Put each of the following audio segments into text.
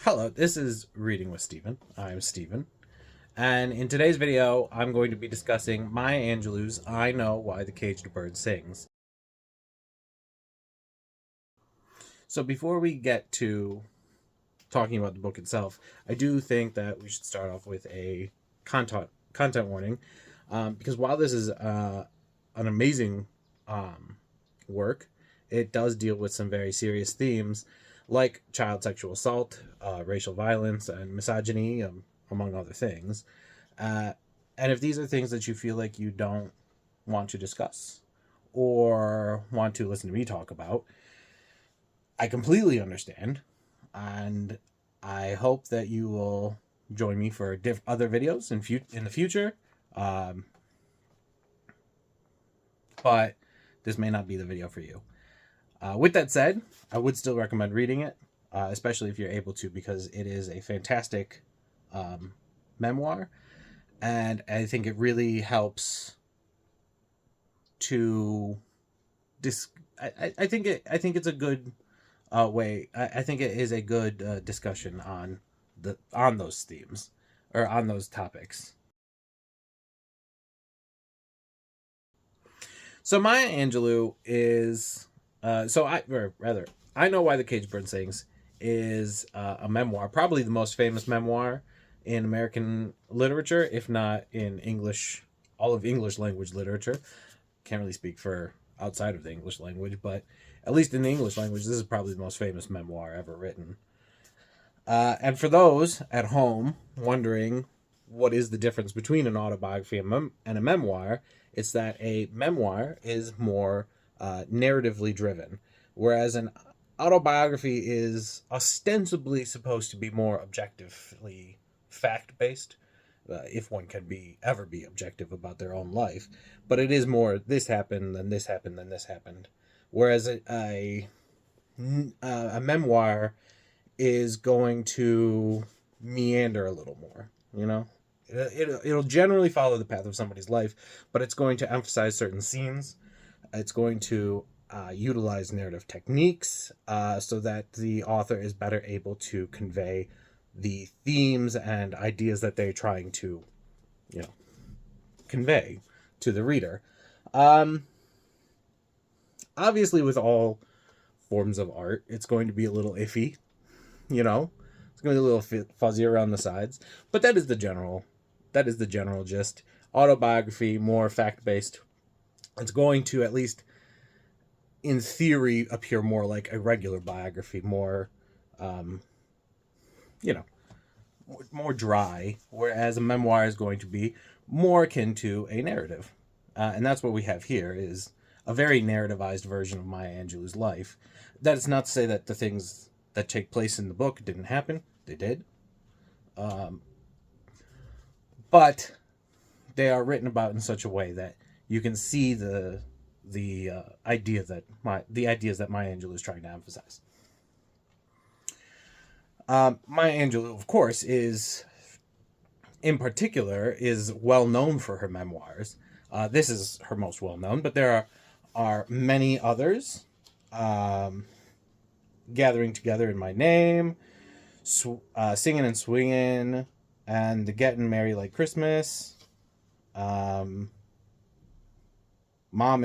Hello, this is Reading with Stephen. I'm Stephen. And in today's video, I'm going to be discussing Maya Angelou's I Know Why the Caged Bird Sings. So before we get to talking about the book itself, I do think that we should start off with a content warning. Because while this is an amazing work, it does deal with some very serious themes like child sexual assault, racial violence, and misogyny, among other things. Uh, and if these are things that you feel like you don't want to discuss or want to listen to me talk about, I completely understand. And I hope that you will join me for other videos in the future. Um, but this may not be the video for you. With that said, I would still recommend reading it, especially if you're able to, because it is a fantastic memoir, and I think it really helps to I think it's a good way. I think it is a good discussion on those themes or on those topics. So Maya Angelou is or rather, I Know Why the Caged Bird Sings is a memoir, probably the most famous memoir in American literature, if not in English, all of English language literature. Can't really speak for outside of the English language, but at least in the English language, this is probably the most famous memoir ever written. And for those at home wondering what is the difference between an autobiography and a memoir, it's that a memoir is more narratively driven, whereas an autobiography is ostensibly supposed to be more objectively fact based, if one can ever be objective about their own life. But it is more this happened, then this happened, then this happened. Whereas a memoir is going to meander a little more, you know? It'll generally follow the path of somebody's life, but it's going to emphasize certain scenes. It's going to utilize narrative techniques so that the author is better able to convey the themes and ideas that they're trying to, convey to the reader. Obviously, with all forms of art, it's going to be a little iffy, you know. It's going to be a little fuzzy around the sides, but that is the general gist. Autobiography, more fact based. It's going to, at least in theory, appear more like a regular biography, more, you know, more dry, whereas a memoir is going to be more akin to a narrative. And that's what we have here is a very narrativized version of Maya Angelou's life. That is not to say that the things that take place in the book didn't happen. They did. But they are written about in such a way that you can see the ideas that Maya Angelou is trying to emphasize. Maya Angelou, of course, is well known for her memoirs. This is her most well known, but there are many others. Gathering Together in My Name, Singing and Swinging, and the Getting Merry Like Christmas, Mom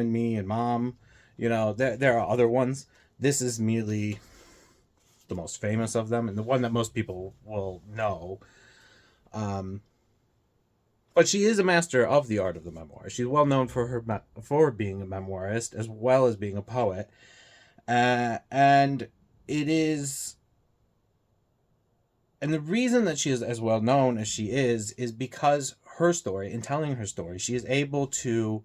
and Me and Mom. There are other ones. This is merely the most famous of them and the one that most people will know. But she is a master of the art of the memoir. She's well known for being a memoirist as well as being a poet, and it is. And the reason that she is as well known as she is because her story, in telling her story, she is able to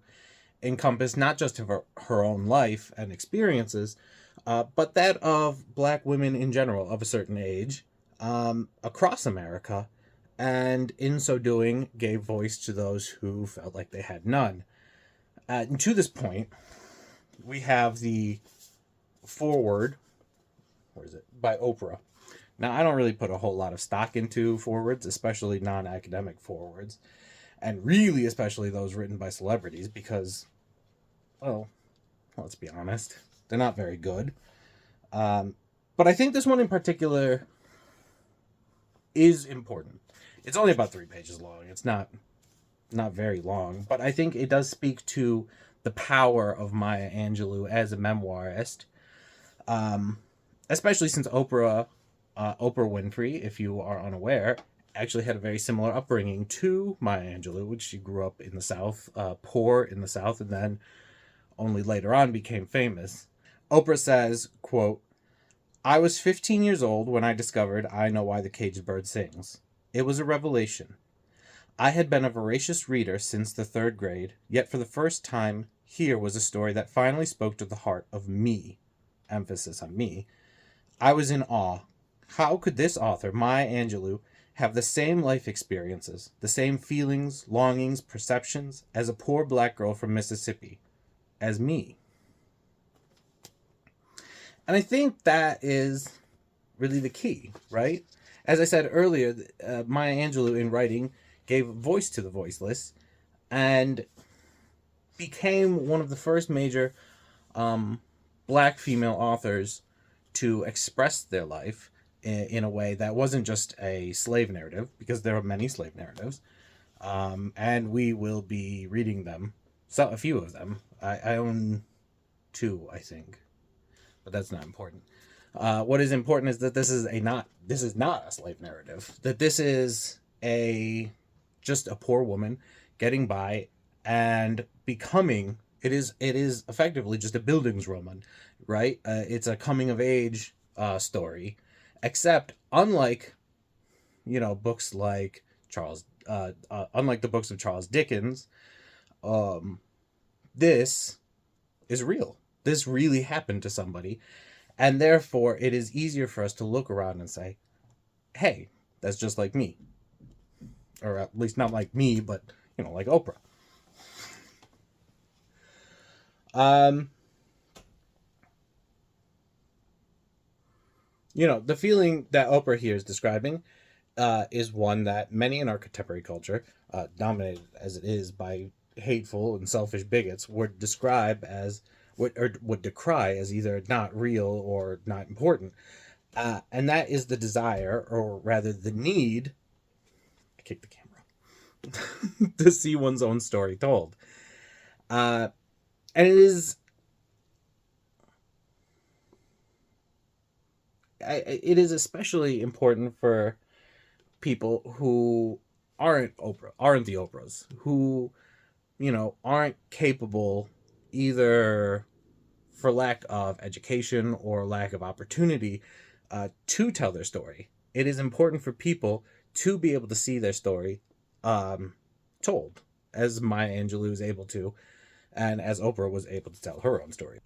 encompass not just her own life and experiences, but that of Black women in general of a certain age across America, and in so doing gave voice to those who felt like they had none. And to this point, we have the foreword, by Oprah. Now, I don't really put a whole lot of stock into forewords, especially non-academic forewords, and really especially those written by celebrities, because, well, let's be honest, they're not very good. But I think this one in particular is important. It's only about 3 pages long. It's not very long, but I think it does speak to the power of Maya Angelou as a memoirist, um, especially since Oprah Winfrey, if you are unaware, actually had a very similar upbringing to Maya Angelou, which she grew up in the South, poor in the South, and then only later on became famous. Oprah says, quote, "I was 15 years old when I discovered I Know Why the Caged Bird Sings. It was a revelation. I had been a voracious reader since the third grade, yet for the first time, here was a story that finally spoke to the heart of me. Emphasis on me. I was in awe. How could this author, Maya Angelou, have the same life experiences, the same feelings, longings, perceptions as a poor black girl from Mississippi, as me?" And I think that is really the key, right? As I said earlier, Maya Angelou in writing gave voice to the voiceless and became one of the first major um, black female authors to express their life in a way that wasn't just a slave narrative, because there are many slave narratives, and we will be reading them. So a few of them. I own two, I think, but that's not important. What is important is that this is not a slave narrative. That this is a just a poor woman getting by and becoming. It is effectively just a Bildungsroman, right? It's a coming of age story, except unlike books like unlike the books of Charles Dickens, um, this is real. This really happened to somebody, and therefore it is easier for us to look around and say, "Hey, that's just like me," or at least not like me, but like Oprah. Um, the feeling that Oprah here is describing is one that many in our contemporary culture, dominated as it is by hateful and selfish bigots, would describe as would decry as either not real or not important. And that is the desire, or rather the need, I kicked the camera, to see one's own story told. Uh, and it is especially important for people who aren't the Oprahs, who aren't capable, either for lack of education or lack of opportunity, to tell their story. It is important for people to be able to see their story um, told, as Maya Angelou is able to, and as Oprah was able to tell her own story.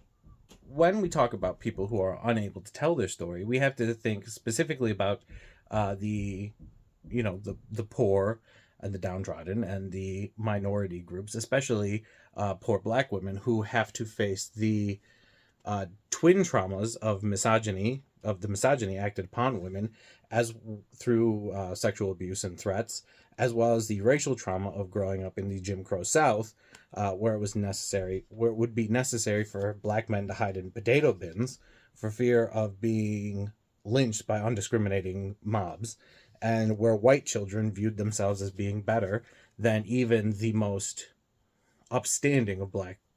When we talk about people who are unable to tell their story, we have to think specifically about the the poor and the downtrodden and the minority groups, especially poor black women who have to face the twin traumas of the misogyny acted upon women, as through sexual abuse and threats, as well as the racial trauma of growing up in the Jim Crow South, where it would be necessary for black men to hide in potato bins for fear of being lynched by undiscriminating mobs, and where white children viewed themselves as being better than even the most upstanding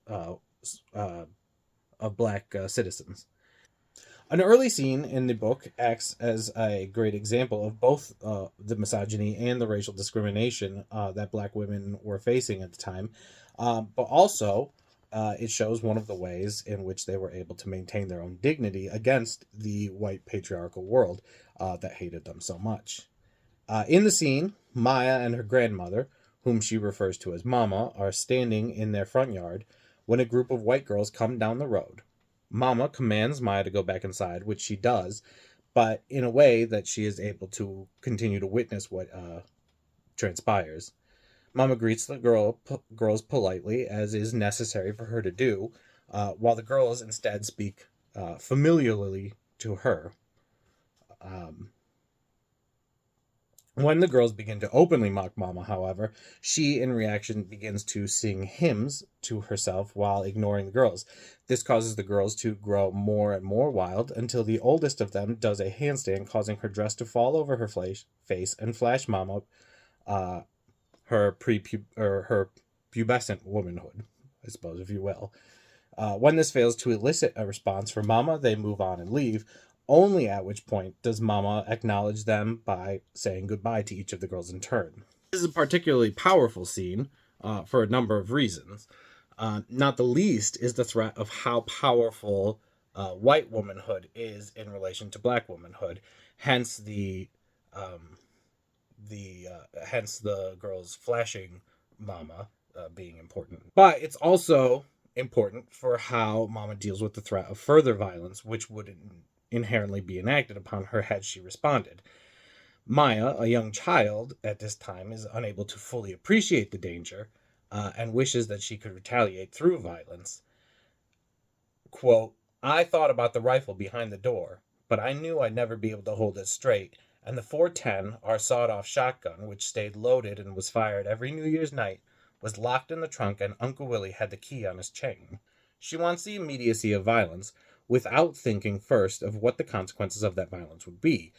uh, uh, black citizens. An early scene in the book acts as a great example of both the misogyny and the racial discrimination that black women were facing at the time, but also it shows one of the ways in which they were able to maintain their own dignity against the white patriarchal world that hated them so much. In the scene, Maya and her grandmother, whom she refers to as Mama, are standing in their front yard when a group of white girls come down the road. Mama commands Maya to go back inside, which she does, but in a way that she is able to continue to witness what transpires. Mama greets the girls politely, as is necessary for her to do, while the girls instead speak familiarly to her. Um, When the girls begin to openly mock Mama, however, she, in reaction, begins to sing hymns to herself while ignoring the girls. This causes the girls to grow more and more wild until the oldest of them does a handstand, causing her dress to fall over her face and flash Mama uh, her pubescent womanhood, I suppose, if you will. When this fails to elicit a response from Mama, they move on and leave. Only at which point does Mama acknowledge them by saying goodbye to each of the girls in turn. This is a particularly powerful scene for a number of reasons. Not the least is the threat of how powerful white womanhood is in relation to black womanhood. Hence um, the girls flashing Mama being important. But it's also important for how Mama deals with the threat of further violence, which would inherently be enacted upon her had she responded. Maya, a young child at this time, is unable to fully appreciate the danger and wishes that she could retaliate through violence. Quote, I thought about the rifle behind the door, but I knew I'd never be able to hold it straight, and the 410, our sawed-off shotgun, which stayed loaded and was fired every New Year's night, was locked in the trunk, and Uncle Willie had the key on his chain. She wants the immediacy of violence without thinking first of what the consequences of that violence would be,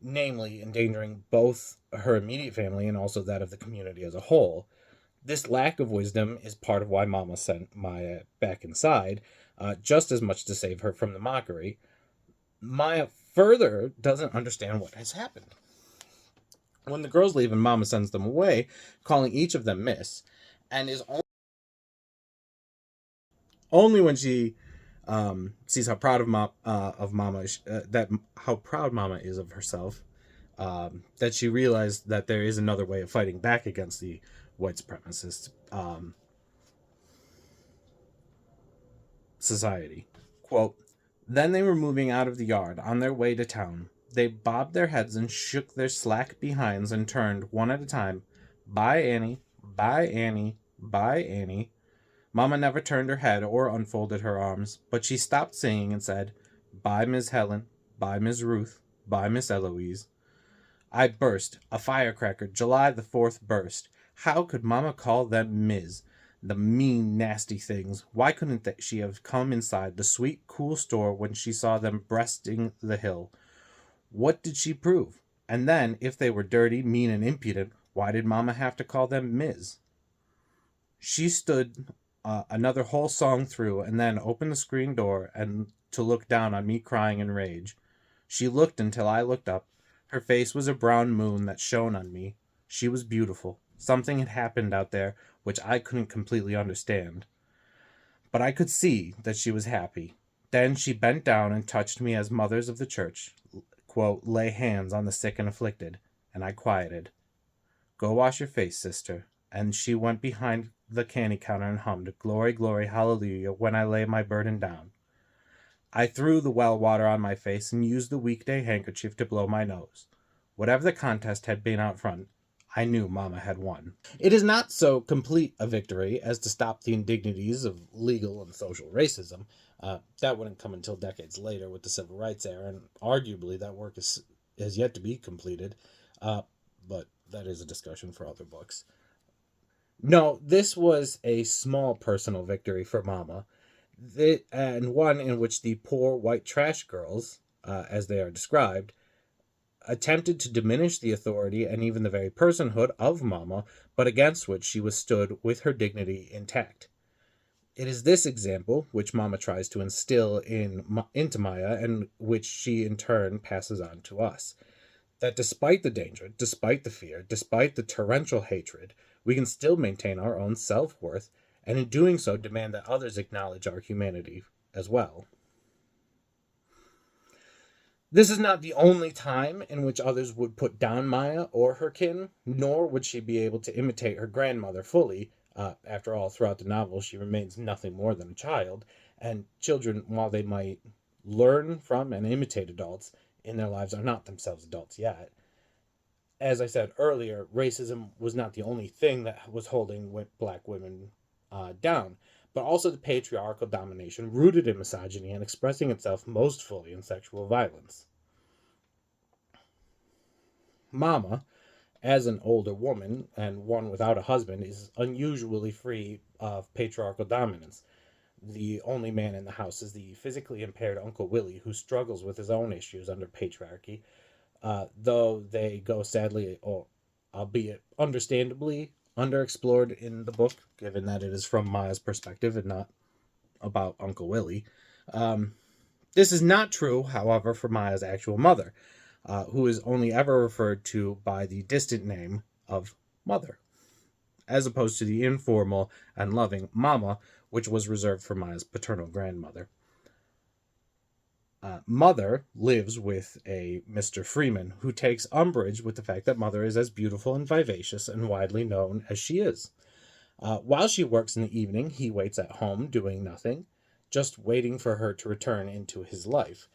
namely endangering both her immediate family and also that of the community as a whole. This lack of wisdom is part of why Mama sent Maya back inside, just as much to save her from the mockery. Maya further doesn't understand what has happened. When the girls leave and Mama sends them away, calling each of them Miss, and is only when she sees how proud of Mama that how proud Mama is of herself, that she realized that there is another way of fighting back against the white supremacist society. Quote, then they were moving out of the yard on their way to town. They bobbed their heads and shook their slack behinds and turned, one at a time. Bye, Annie. Bye, Annie. Bye, Annie. Mama never turned her head or unfolded her arms, but she stopped singing and said, bye, Miss Helen. Bye, Miss Ruth. Bye, Miss Eloise. I burst. A firecracker. July the 4th burst. How could Mama call them Ms.? The mean, nasty things. Why couldn't she have come inside the sweet, cool store when she saw them breasting the hill? What did she prove? And then, if they were dirty, mean, and impudent, why did Mama have to call them Ms.? She stood another whole song through and then opened the screen door and to look down on me crying in rage. She looked until I looked up. Her face was a brown moon that shone on me. She was beautiful. Something had happened out there which I couldn't completely understand. But I could see that she was happy. Then she bent down and touched me as mothers of the church, quote, lay hands on the sick and afflicted, and I quieted. Go wash your face, sister. And she went behind the candy counter and hummed, Glory, glory, hallelujah, when I lay my burden down. I threw the well water on my face and used the weekday handkerchief to blow my nose. Whatever the contest had been out front, I knew Mama had won. It is not so complete a victory as to stop the indignities of legal and social racism. That wouldn't come until decades later with the Civil Rights era, and arguably that work has yet to be completed. But that is a discussion for other books. No, this was a small personal victory for Mama, and one in which the poor white trash girls, as they are described, attempted to diminish the authority and even the very personhood of Mama, but against which she withstood with her dignity intact. It is this example which Mama tries to instill into Maya, and which she in turn passes on to us. That despite the danger, despite the fear, despite the torrential hatred, we can still maintain our own self-worth, and in doing so demand that others acknowledge our humanity as well. This is not the only time in which others would put down Maya or her kin, nor would she be able to imitate her grandmother fully. After all, throughout the novel, she remains nothing more than a child, and children, while they might learn from and imitate adults in their lives, are not themselves adults yet. As I said earlier, racism was not the only thing that was holding black women down, but also the patriarchal domination rooted in misogyny and expressing itself most fully in sexual violence. Mama, as an older woman and one without a husband, is unusually free of patriarchal dominance. The only man in the house is the physically impaired Uncle Willie, who struggles with his own issues under patriarchy, though they go sadly, or albeit understandably, underexplored in the book, given that it is from Maya's perspective and not about Uncle Willie. Um, this is not true, however, for Maya's actual mother, who is only ever referred to by the distant name of Mother, as opposed to the informal and loving Mama, which was reserved for Maya's paternal grandmother. Mother lives with a Mr. Freeman, who takes umbrage with the fact that Mother is as beautiful and vivacious and widely known as she is. While she works in the evening, he waits at home doing nothing, just waiting for her to return into his life.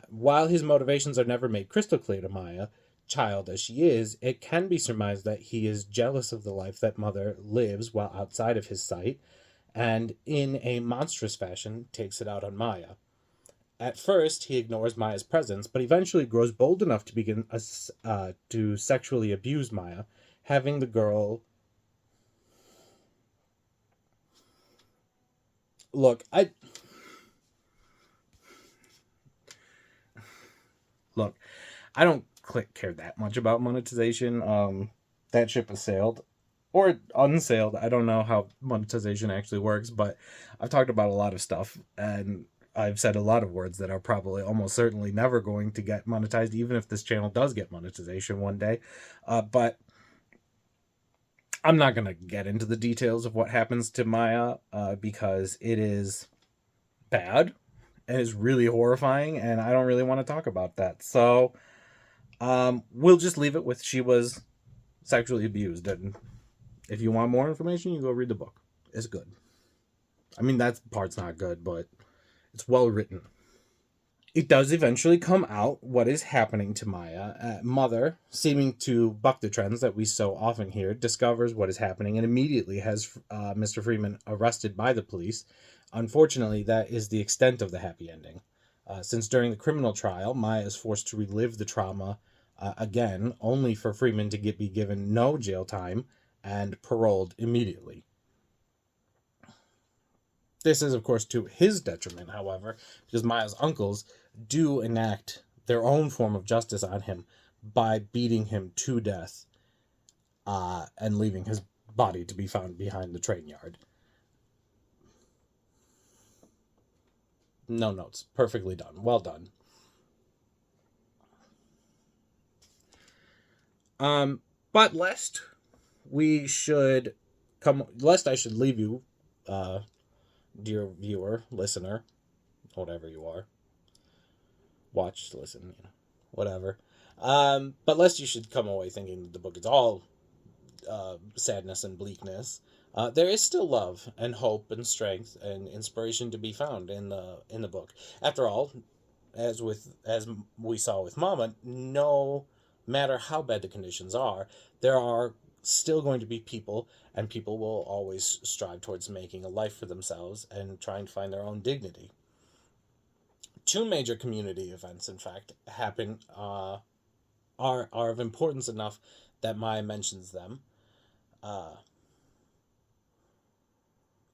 While his motivations are never made crystal clear to Maya, child as she is, it can be surmised that he is jealous of the life that Mother lives while outside of his sight, and in a monstrous fashion takes it out on Maya. At first, he ignores Maya's presence, but eventually grows bold enough to begin to sexually abuse Maya, having the girl. Look, look. I don't care that much about monetization. That ship has sailed, or unsailed. I don't know how monetization actually works, but I've talked about a lot of stuff, and I've said a lot of words that are probably almost certainly never going to get monetized, even if this channel does get monetization one day. But I'm not going to get into the details of what happens to Maya because it is bad and is really horrifying, and I don't really want to talk about that. So we'll just leave it with she was sexually abused, and if you want more information, you go read the book. It's good. I mean, that part's not good, but it's well written. It does eventually come out what is happening to Maya. Mother, seeming to buck the trends that we so often hear, discovers what is happening and immediately has Mr. Freeman arrested by the police. Unfortunately, that is the extent of the happy ending. Since during the criminal trial, Maya is forced to relive the trauma again, only for Freeman to be given no jail time and paroled immediately. This is, of course, to his detriment, however, because Maya's uncles do enact their own form of justice on him by beating him to death and leaving his body to be found behind the train yard. No notes. Perfectly done. Well done. But lest I should leave you, dear viewer, listener, whatever you are, watch, listen, whatever. But lest you should come away thinking the book is all sadness and bleakness, there is still love and hope and strength and inspiration to be found in the book. After all, as we saw with Mama, no matter how bad the conditions are, there are still going to be people, and people will always strive towards making a life for themselves and trying to find their own dignity. Two major community events, in fact, happen are of importance enough that Maya mentions them.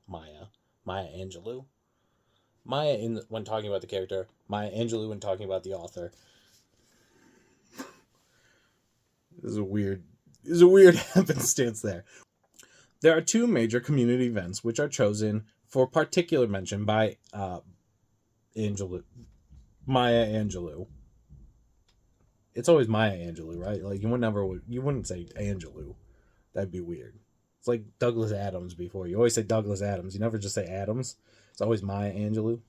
Maya Angelou. When talking about the character, Maya Angelou when talking about the author. This is a weird happenstance there. There are two major community events which are chosen for particular mention by Angelou. Maya Angelou. It's always Maya Angelou, right? Like you wouldn't say Angelou. That'd be weird. It's like Douglas Adams before. You always say Douglas Adams. You never just say Adams. It's always Maya Angelou.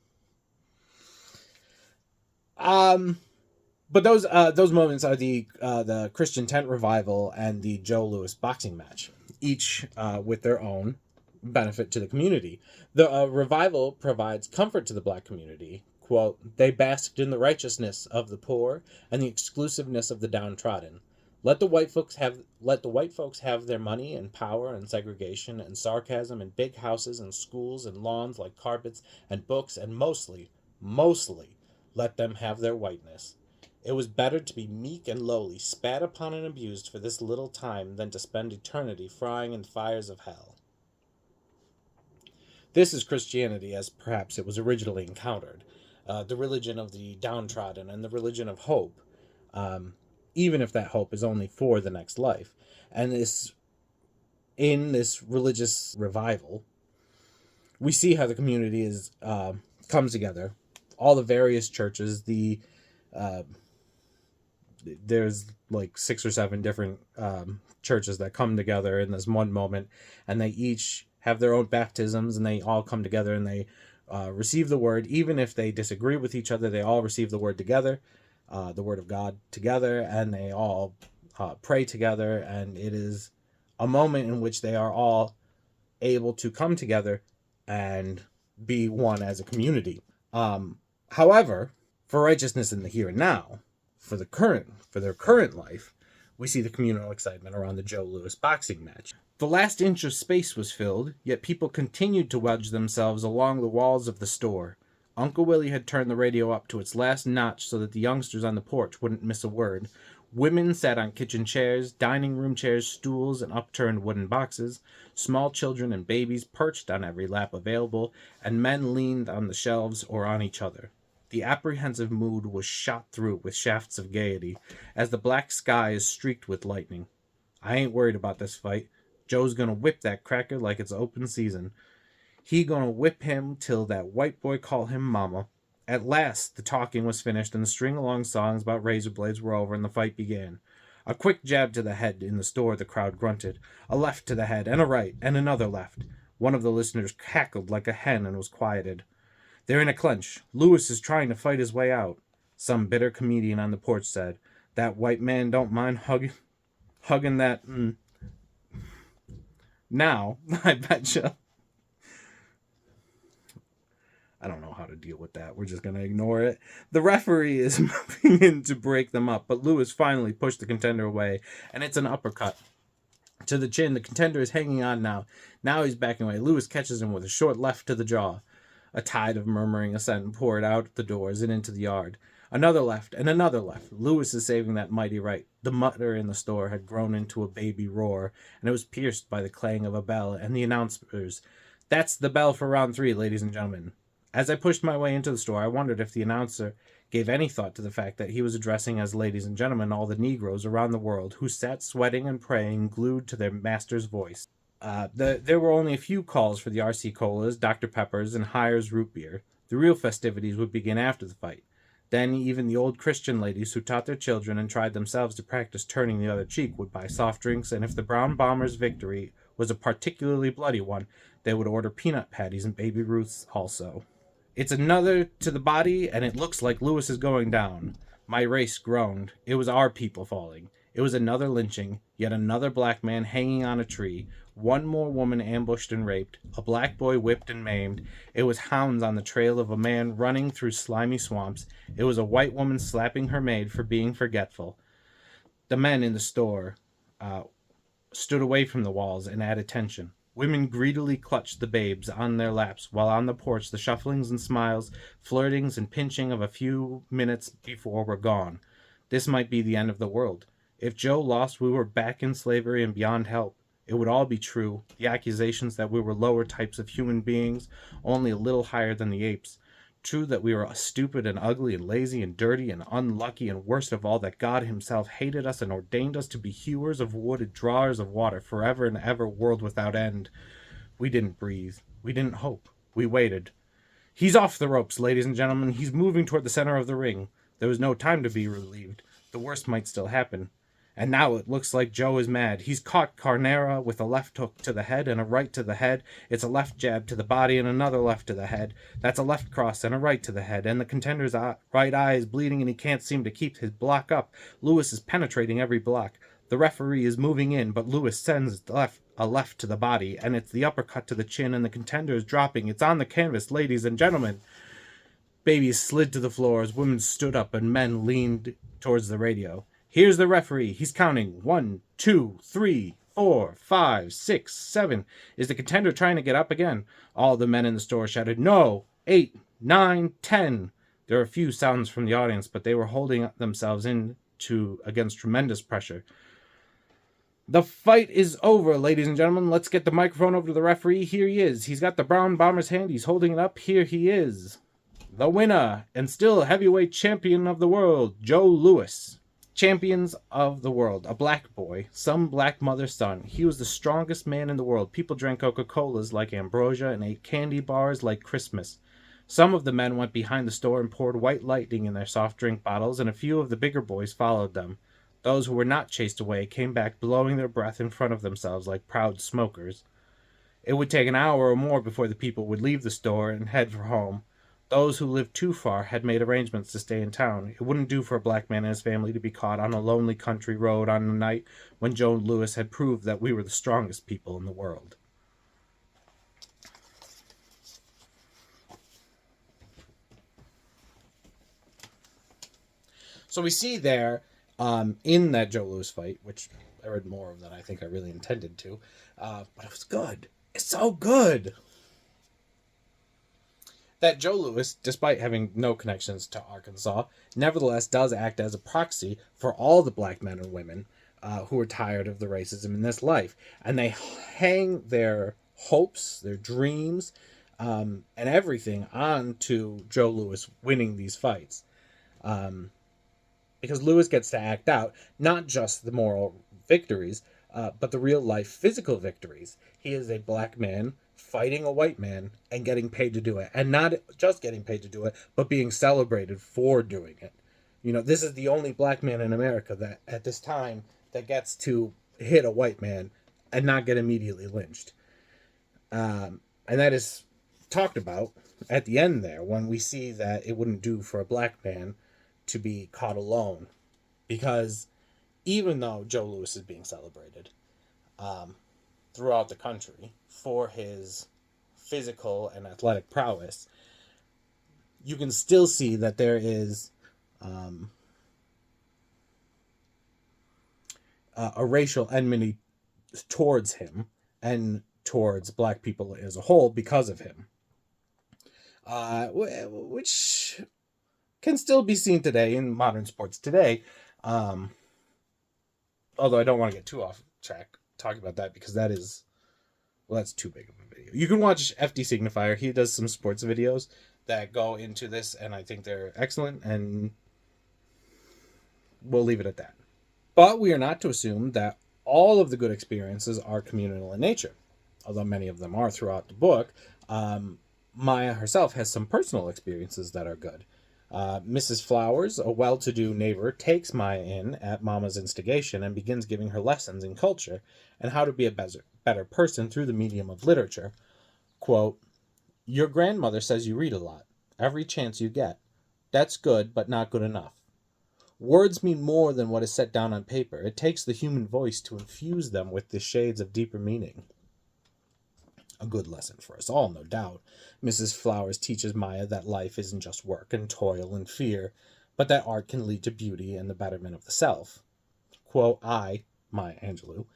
But those moments are the Christian tent revival and the Joe Louis boxing match, each with their own benefit to the community. The revival provides comfort to the black community. Quote, they basked in the righteousness of the poor and the exclusiveness of the downtrodden. Let the white folks have their money and power and segregation and sarcasm and big houses and schools and lawns like carpets and books, and mostly let them have their whiteness. It was better to be meek and lowly, spat upon and abused for this little time, than to spend eternity frying in fires of hell. This is Christianity as perhaps it was originally encountered, the religion of the downtrodden and the religion of hope, um, even if that hope is only for the next life. And in this religious revival, we see how the community comes together. All the various churches, uh, there's like 6 or 7 different churches that come together in this one moment, and they each have their own baptisms, and they all come together and they receive the word. Even if they disagree with each other, they all receive the word together, the word of God together, and they all pray together. And it is a moment in which they are all able to come together and be one as a community. However, for righteousness in the here and now, for their current life, we see the communal excitement around the Joe Louis boxing match. The last inch of space was filled, yet people continued to wedge themselves along the walls of the store. Uncle Willie had turned the radio up to its last notch so that the youngsters on the porch wouldn't miss a word. Women sat on kitchen chairs, dining room chairs, stools, and upturned wooden boxes. Small children and babies perched on every lap available, and men leaned on the shelves or on each other. The apprehensive mood was shot through with shafts of gaiety, as the black sky is streaked with lightning. I ain't worried about this fight. Joe's gonna whip that cracker like it's open season. He gonna whip him till that white boy call him mama. At last, the talking was finished, and the string-along songs about razor blades were over, and the fight began. A quick jab to the head in the store, the crowd grunted. A left to the head, and a right, and another left. One of the listeners cackled like a hen and was quieted. They're in a clinch. Louis is trying to fight his way out. Some bitter comedian on the porch said, "That white man don't mind hugging that. Now, I betcha." I don't know how to deal with that. We're just going to ignore it. The referee is moving in to break them up, but Louis finally pushed the contender away, and it's an uppercut to the chin. The contender is hanging on now. Now he's backing away. Louis catches him with a short left to the jaw. A tide of murmuring assent poured out the doors and into the yard. Another left, and another left. Louis is saving that mighty right. The mutter in the store had grown into a baby roar, and it was pierced by the clang of a bell and the announcers. "That's the bell for round 3, ladies and gentlemen." As I pushed my way into the store, I wondered if the announcer gave any thought to the fact that he was addressing as ladies and gentlemen all the Negroes around the world who sat sweating and praying, glued to their master's voice. There were only a few calls for the RC Colas, Dr. Peppers, and Hires root beer. The real festivities would begin after the fight. Then even the old Christian ladies who taught their children and tried themselves to practice turning the other cheek would buy soft drinks, and if the Brown Bombers' victory was a particularly bloody one, they would order peanut patties and Baby Ruths also. It's another to the body, and it looks like Louis is going down. My race groaned. It was our people falling. It was another lynching, yet another black man hanging on a tree, one more woman ambushed and raped, a black boy whipped and maimed. It was hounds on the trail of a man running through slimy swamps. It was a white woman slapping her maid for being forgetful. The men in the store stood away from the walls and at attention. Women greedily clutched the babes on their laps, while on the porch the shufflings and smiles, flirtings and pinching of a few minutes before were gone. This might be the end of the world. If Joe lost, we were back in slavery and beyond help. It would all be true. The accusations that we were lower types of human beings, only a little higher than the apes. True that we were stupid and ugly and lazy and dirty and unlucky, and worst of all, that God himself hated us and ordained us to be hewers of wood and drawers of water forever and ever, world without end. We didn't breathe. We didn't hope. We waited. He's off the ropes, ladies and gentlemen. He's moving toward the center of the ring. There was no time to be relieved. The worst might still happen. And now it looks like Joe is mad. He's caught Carnera with a left hook to the head and a right to the head. It's a left jab to the body and another left to the head. That's a left cross and a right to the head. And the contender's right eye is bleeding and he can't seem to keep his block up. Louis is penetrating every block. The referee is moving in, but Louis sends a left to the body, and it's the uppercut to the chin, and the contender is dropping. It's on the canvas, ladies and gentlemen. Babies slid to the floor as women stood up and men leaned towards the radio. Here's the referee. He's counting. 1, 2, 3, 4, 5, 6, 7. Is the contender trying to get up again? All the men in the store shouted, "No! 8, 9, 10. There were few sounds from the audience, but they were holding themselves in against tremendous pressure. The fight is over, ladies and gentlemen. Let's get the microphone over to the referee. Here he is. He's got the brown bomber's hand. He's holding it up. Here he is. The winner and still heavyweight champion of the world, Joe Louis. Champions of the world. A black boy. Some black mother's son. He was the strongest man in the world. People drank Coca-Colas like ambrosia and ate candy bars like Christmas. Some of the men went behind the store and poured white lightning in their soft drink bottles, and a few of the bigger boys followed them. Those who were not chased away came back blowing their breath in front of themselves like proud smokers. It would take an hour or more before the people would leave the store and head for home. Those who lived too far had made arrangements to stay in town. It wouldn't do for a black man and his family to be caught on a lonely country road on a night when Joe Louis had proved that we were the strongest people in the world. So we see there, in that Joe Louis fight, which I read more of than I think I really intended to, but it was good. It's so good! That Joe Louis, despite having no connections to Arkansas, nevertheless does act as a proxy for all the black men and women who are tired of the racism in this life. And they hang their hopes, their dreams, and everything on to Joe Louis winning these fights. Because Louis gets to act out not just the moral victories, but the real life physical victories. He is a black man fighting a white man and getting paid to do it. And not just getting paid to do it, but being celebrated for doing it. You know, this is the only black man in America that at this time that gets to hit a white man and not get immediately lynched. And that is talked about at the end there when we see that it wouldn't do for a black man to be caught alone, because even though Joe Louis is being celebrated throughout the country for his physical and athletic prowess, you can still see that there is a racial enmity towards him and towards black people as a whole because of him, which can still be seen today in modern sports today. Although I don't want to get too off track talking about that, because that is, well, that's too big of a video. You can watch FD Signifier. He does some sports videos that go into this, and I think they're excellent, and we'll leave it at that. But we are not to assume that all of the good experiences are communal in nature, although many of them are throughout the book. Maya herself has some personal experiences that are good. Mrs. Flowers, a well-to-do neighbor, takes Maya in at Mama's instigation and begins giving her lessons in culture and how to be a better person through the medium of literature. Quote, "Your grandmother says you read a lot, every chance you get. That's good, but not good enough. Words mean more than what is set down on paper. It takes the human voice to infuse them with the shades of deeper meaning." A good lesson for us all, no doubt. Mrs. Flowers teaches Maya that life isn't just work and toil and fear, but that art can lead to beauty and the betterment of the self. Quote, "I, Maya Angelou,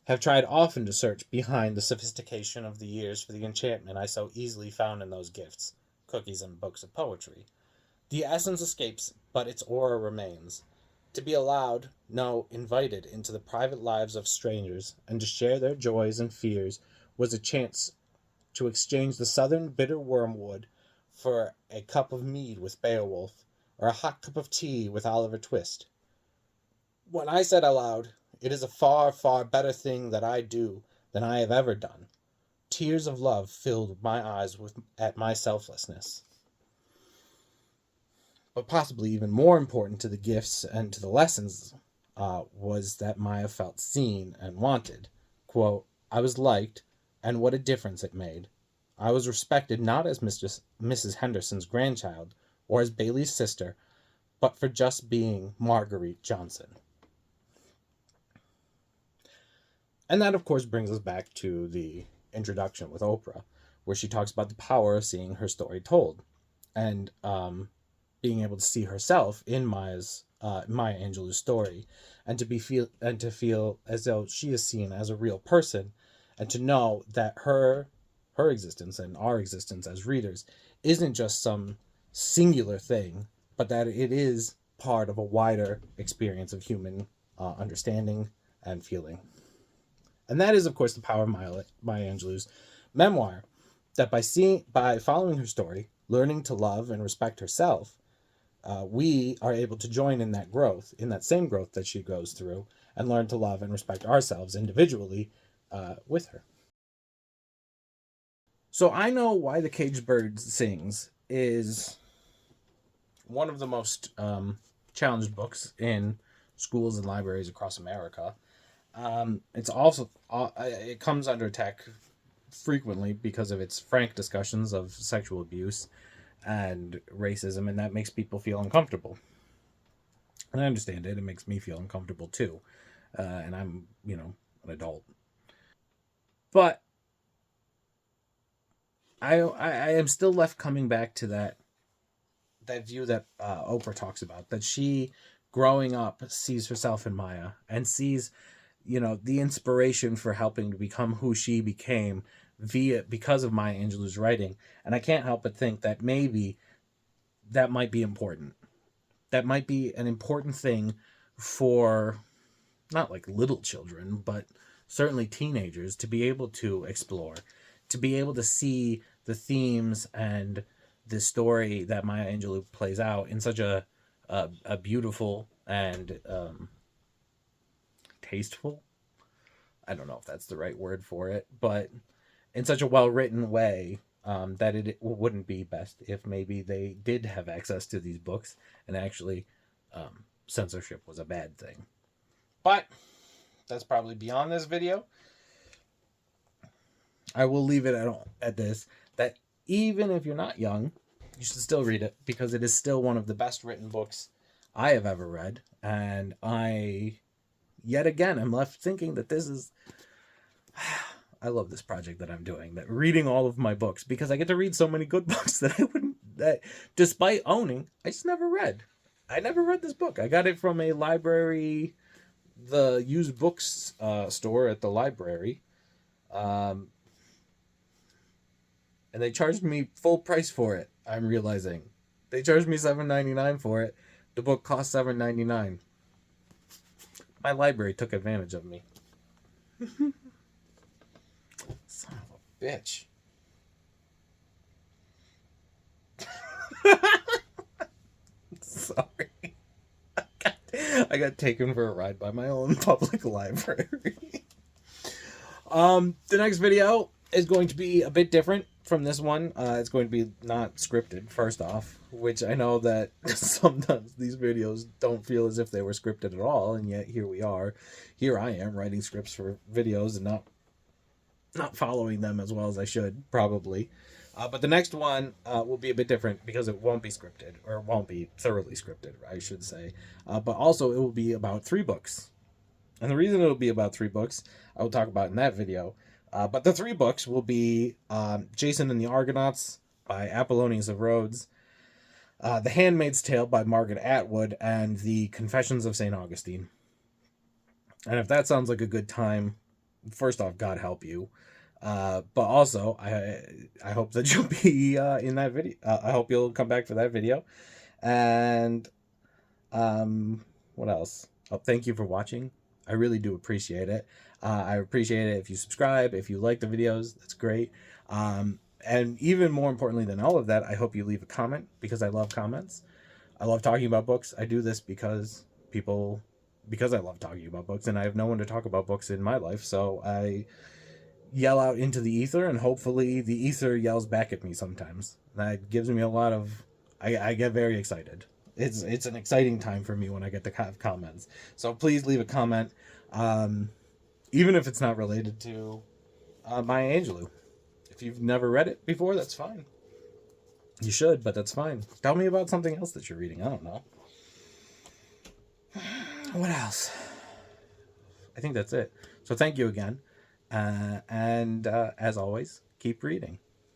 have tried often to search behind the sophistication of the years for the enchantment I so easily found in those gifts, cookies and books of poetry. The essence escapes, but its aura remains. To be allowed, no, invited into the private lives of strangers and to share their joys and fears was a chance to exchange the southern bitter wormwood for a cup of mead with Beowulf, or a hot cup of tea with Oliver Twist. When I said aloud, 'It is a far, far better thing that I do than I have ever done,' tears of love filled my eyes at my selflessness." But possibly even more important to the gifts and to the lessons was that Maya felt seen and wanted. Quote, "I was liked, and what a difference it made. I was respected not as Mrs. Henderson's grandchild or as Bailey's sister, but for just being Marguerite Johnson." And that, of course, brings us back to the introduction with Oprah, where she talks about the power of seeing her story told and being able to see herself in Maya Angelou's story, and to feel as though she is seen as a real person, and to know that her existence and our existence as readers isn't just some singular thing, but that it is part of a wider experience of human understanding and feeling. And that is, of course, the power of Maya Angelou's memoir. That by following her story, learning to love and respect herself, we are able to join in that growth, in that same growth that she goes through, and learn to love and respect ourselves individually with her. So I Know Why the Caged Bird Sings is one of the most challenged books in schools and libraries across America. It's also it comes under attack frequently because of its frank discussions of sexual abuse and racism, and that makes people feel uncomfortable. And I understand it; it makes me feel uncomfortable too. And I'm, an adult, but I am still left coming back to that view that Oprah talks about, that she growing up sees herself in Maya and sees, the inspiration for helping to become who she became because of Maya Angelou's writing. And I can't help but think that maybe that might be important. That might be an important thing for not like little children, but certainly teenagers to be able to explore, to be able to see the themes and the story that Maya Angelou plays out in such a beautiful and tasteful. I don't know if that's the right word for it, but in such a well written way, that it wouldn't be best if maybe they did have access to these books and actually censorship was a bad thing. But that's probably beyond this video. I will leave it at this, that even if you're not young, you should still read it because it is still one of the best written books I have ever read. And yet again, I'm left thinking that this is. I love this project that I'm doing, that reading all of my books, because I get to read so many good books that despite owning, I just never read. I never read this book. I got it from a library, the used books store at the library. Um, and they charged me full price for it. I'm realizing they charged me $7.99 for it. The book cost $7.99. My library took advantage of me. Son of a bitch. Sorry. I got taken for a ride by my own public library. The next video is going to be a bit different from this one. It's going to be not scripted, first off, which I know that sometimes these videos don't feel as if they were scripted at all, and yet here we are. Here I am writing scripts for videos and not following them as well as I should, probably. But the next one will be a bit different because it won't be scripted, or it won't be thoroughly scripted, I should say. But also, it will be about 3 books. And the reason it'll be about 3 books, I will talk about in that video. But the 3 books will be Jason and the Argonauts by Apollonius of Rhodes, The Handmaid's Tale by Margaret Atwood, and The Confessions of St. Augustine. And if that sounds like a good time, first off, God help you. But also, I hope that you'll be in that video. I hope you'll come back for that video. And what else? Oh, thank you for watching. I really do appreciate it. I appreciate it if you subscribe, if you like the videos. That's great. And even more importantly than all of that, I hope you leave a comment, because I love comments. I love talking about books. I do this because I love talking about books, and I have no one to talk about books in my life. So I yell out into the ether, and hopefully the ether yells back at me sometimes. That gives me a lot of. I get very excited. It's an exciting time for me when I get to have comments. So please leave a comment, even if it's not related to Maya Angelou. If you've never read it before, that's fine. You should, but that's fine. Tell me about something else that you're reading. I don't know. What else? I think that's it. So thank you again. And as always, keep reading.